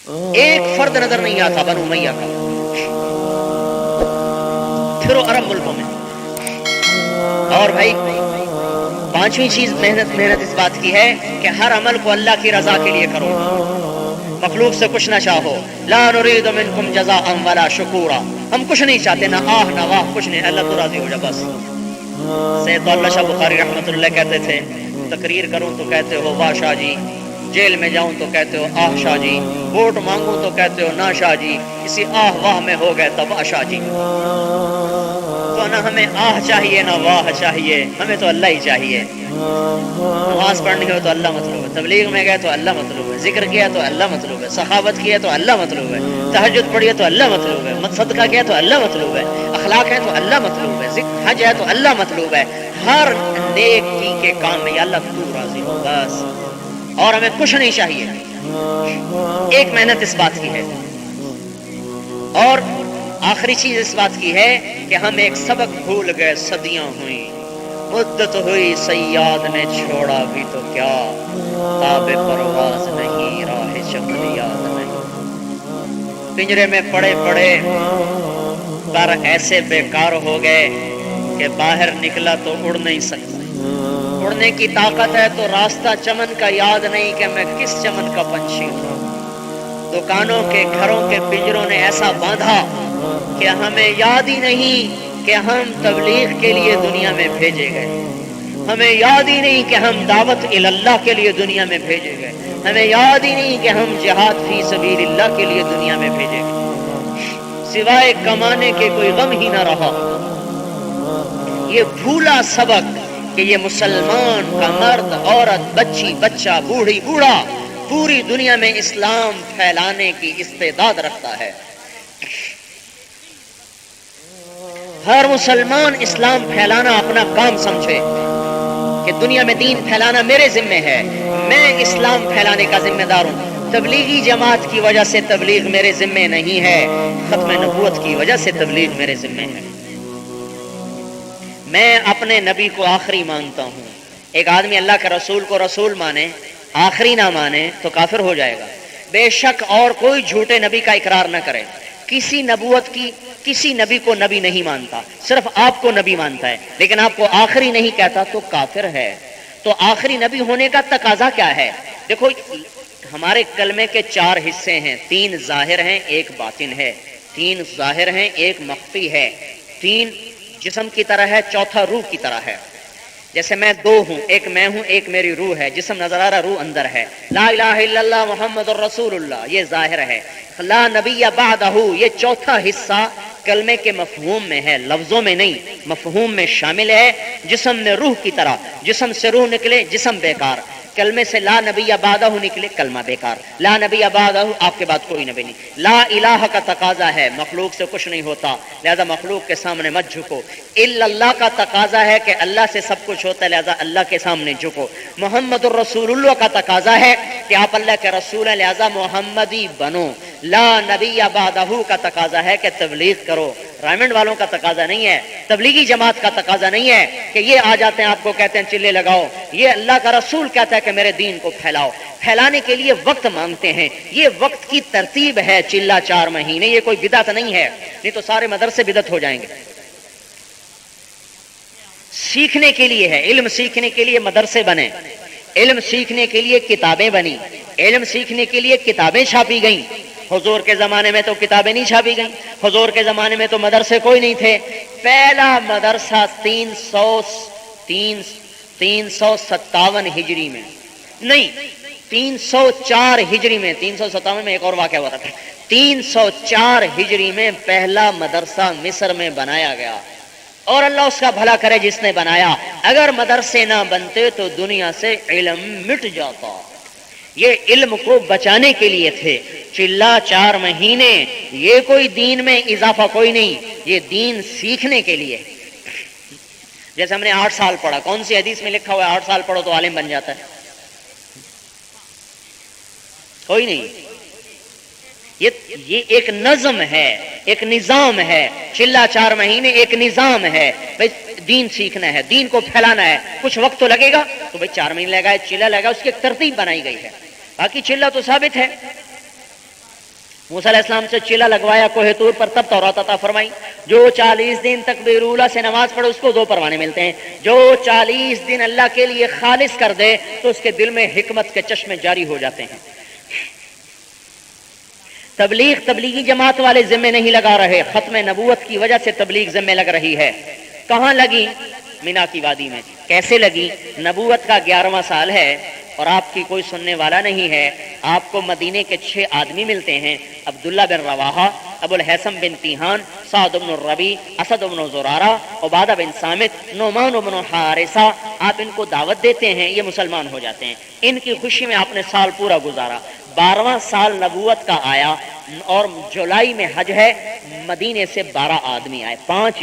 ایک فرد نظر نہیں آتا بنو امیہ کا، پھر وہ عرب ملکوں میں. اور بھائی پانچویں چیز محنت اس بات کی ہے کہ ہر عمل کو اللہ کی رضا کے لیے کرو، مخلوق سے کچھ نہ چاہو. لا نريد منکم جزاء ولا شکورا، ہم کچھ نہیں چاہتے، نہ آہ نہ واہ، کچھ نہیں، اللہ تو راضی ہو جا بس. سید اللہ شاہ بخاری رحمۃ اللہ کہتے تھے تقریر کروں تو کہتے ہو واہ شاہ جی، جیل میں جاؤں تو کہتے ہو آہ شاہ جی، ووٹ مانگوں تو کہتے ہو نا شاہ جی، اسی آہ واہ میں ہو گئے تب شاہ جی. تو نہ ہمیں آہ چاہیے نہ واہ چاہیے، ہمیں تو اللہ ہی چاہیے. نماز پڑھنی ہو تو اللہ مطلوب ہے، تبلیغ میں گئے تو اللہ مطلوب ہے، ذکر کیا تو اللہ مطلوب ہے، سخاوت کیا تو اللہ مطلوب ہے، تہجد پڑھی تو اللہ مطلوب ہے، صدقہ کیا تو اللہ مطلوب ہے، اخلاق ہے تو اللہ مطلوب ہے، حج ہے تو اللہ مطلوب ہے. ہر نیکی کے کام میں یا اللہ تو راضی ہو بس، اور ہمیں کچھ نہیں چاہیے. ایک محنت اس بات کی ہے. اور آخری چیز اس بات کی ہے کہ ہم ایک سبق بھول گئے، صدیاں ہوئیں، مدت ہوئی صیاد نے چھوڑا بھی تو کیا، تاب پرواز نہیں راہ شمل یاد نہیں. پنجرے میں پڑے پڑے پر ایسے بیکار ہو گئے کہ باہر نکلا تو اڑ نہیں سکتا. اڑنے کی طاقت ہے تو راستہ چمن کا یاد نہیں کہ میں کس چمن کا پنچھی ہوں. دکانوں کے گھروں کے پنجروں نے ایسا باندھا کہ ہمیں یاد ہی نہیں کہ ہم تبلیغ کے لیے دنیا میں بھیجے گئے، ہمیں یاد ہی نہیں کہ ہم دعوت اللہ کے لیے دنیا میں بھیجے گئے، ہمیں یاد ہی نہیں کہ ہم جہاد فی سبیل اللہ کے لیے دنیا میں بھیجے گئے. سوائے کمانے کے کوئی غم ہی نہ رہا. یہ بھولا سبق کہ یہ مسلمان کا مرد عورت بچی بچہ بوڑھی بوڑھا پوری دنیا میں اسلام پھیلانے کی استعداد رکھتا ہے. ہر مسلمان اسلام پھیلانا اپنا کام سمجھے کہ دنیا میں دین پھیلانا میرے ذمہ ہے، میں اسلام پھیلانے کا ذمہ دار ہوں. تبلیغی جماعت کی وجہ سے تبلیغ میرے ذمہ نہیں ہے، ختم نبوت کی وجہ سے تبلیغ میرے ذمہ ہے. میں اپنے نبی کو آخری مانتا ہوں. ایک آدمی اللہ کے رسول کو رسول مانے آخری نہ مانے تو کافر ہو جائے گا. بے شک اور کوئی جھوٹے نبی کا اقرار نہ کرے. کسی نبوت کی کسی نبی کو نبی نہیں مانتا، صرف آپ کو نبی مانتا ہے، لیکن آپ کو آخری نہیں کہتا تو کافر ہے. تو آخری نبی ہونے کا تقاضا کیا ہے؟ دیکھو ہمارے کلمے کے 4 حصے ہیں، 3 ظاہر ہیں، 1 باطن ہے. 3 ظاہر ہیں، 1 مخفی ہے. 3 جسم کی طرح ہے، 4تھا روح کی طرح ہے. جیسے میں 2 ہوں، 1 میں ہوں، 1 میری روح ہے. جسم نظر آ رہا، روح اندر ہے. لا الہ الا اللہ محمد الرسول اللہ یہ ظاہر ہے. لا نبی بعدہ یہ 4تھا حصہ کلمے کے مفہوم میں ہے، لفظوں میں نہیں، مفہوم میں شامل ہے. جسم میں روح کی طرح، جسم سے روح نکلے جسم بیکار. کلمے سے لا نبی بعدہ نکلے کلمہ بیکار. لا نبی بعدہ آپ کے بعد کوئی نبی نہیں. لا الہ کا تقاضا ہے مخلوق سے کچھ نہیں ہوتا، لہذا مخلوق کے سامنے مت جھکو. الا اللہ کا تقاضا ہے کہ اللہ سے سب کچھ ہوتا ہے، لہذا اللہ کے سامنے جھکو. محمد الرسول اللہ کا تقاضا ہے کہ آپ اللہ کے رسول ہیں، لہذا محمدی بنو. لا نبی بعدہ کا تقاضا ہے کہ تبلیغ کرو. رائمنڈ والوں کا تقاضا نہیں ہے، تبلیغی جماعت کا تقاضا نہیں ہے کہ یہ آ جاتے ہیں آپ کو کہتے ہیں چلے لگاؤ. یہ اللہ کا رسول کہتا ہے کہ میرے دین کو پھیلاؤ. پھیلانے کے لیے وقت مانگتے ہیں، یہ وقت کی ترتیب ہے. چلہ 4 مہینے یہ کوئی بدعت نہیں ہے، نہیں تو سارے مدرسے بدعت ہو جائیں گے. سیکھنے کے لیے ہے، علم سیکھنے کے لیے مدرسے بنے، علم سیکھنے کے لیے کتابیں بنی، علم سیکھنے کے لیے کتابیں چھاپی گئیں. حضور کے زمانے میں تو کتابیں نہیں چھاپی گئیں، حضور کے زمانے میں تو مدرسے کوئی نہیں تھے. پہلا مدرسہ 357 ہجری میں نہیں، 304 ہجری میں. 357 میں ایک اور واقعہ ہوا تھا. 304 ہجری میں پہلا مدرسہ مصر میں بنایا گیا، اور اللہ اس کا بھلا کرے جس نے بنایا. اگر مدرسے نہ بنتے تو دنیا سے علم مٹ جاتا. یہ علم کو بچانے کے لیے تھے. چلہ 4 مہینے یہ کوئی دین میں اضافہ کوئی نہیں، یہ دین سیکھنے کے لیے. جیسے ہم نے 8 سال پڑھا، کون سی حدیث میں لکھا ہوا ہے 8 سال پڑھو تو عالم بن جاتا ہے؟ کوئی نہیں. یہ ایک نظم ہے، ایک نظام ہے. چلہ 4 مہینے ایک نظام ہے. بھائی دین سیکھنا ہے، دین کو پھیلانا ہے، کچھ وقت تو لگے گا، تو بھائی 4 مہینے لگا ہے، چلہ لگا، اس کی ایک ترتیب بنائی گئی ہے. باقی چلہ تو ثابت ہے. موسیٰ علیہ السلام سے چلا لگوایا کوہ طور پر، تب تورات عطا فرمائی. جو 40 دن تکبیر اولیٰ سے نماز پڑھے اس کو 2 پروانے ملتے ہیں. جو 40 دن اللہ کے لیے خالص کر دے تو اس کے دل میں حکمت کے چشمے جاری ہو جاتے ہیں. تبلیغی جماعت والے ذمے نہیں لگا رہے، ختم نبوت کی وجہ سے تبلیغ ذمے لگ رہی ہے. کہاں لگی؟ مینا کی وادی میں. کیسے لگی؟ نبوت کا 11واں سال ہے اور آپ کی کوئی سننے والا نہیں ہے. آپ کو مدینے کے 6 آدمی ملتے ہیں، عبداللہ بن رواحہ، ابو الحسم بن تیہان، سعد بن الربیع، اسد بن زرارہ، عبادہ بن صامت، نعمان بن حارثہ. آپ ان کو دعوت دیتے ہیں، یہ مسلمان ہو جاتے ہیں. ان کی خوشی میں آپ نے سال پورا گزارا. 12واں سال نبوت کا آیا اور جولائی میں حج ہے. مدینے سے 12 آدمی آئے، 5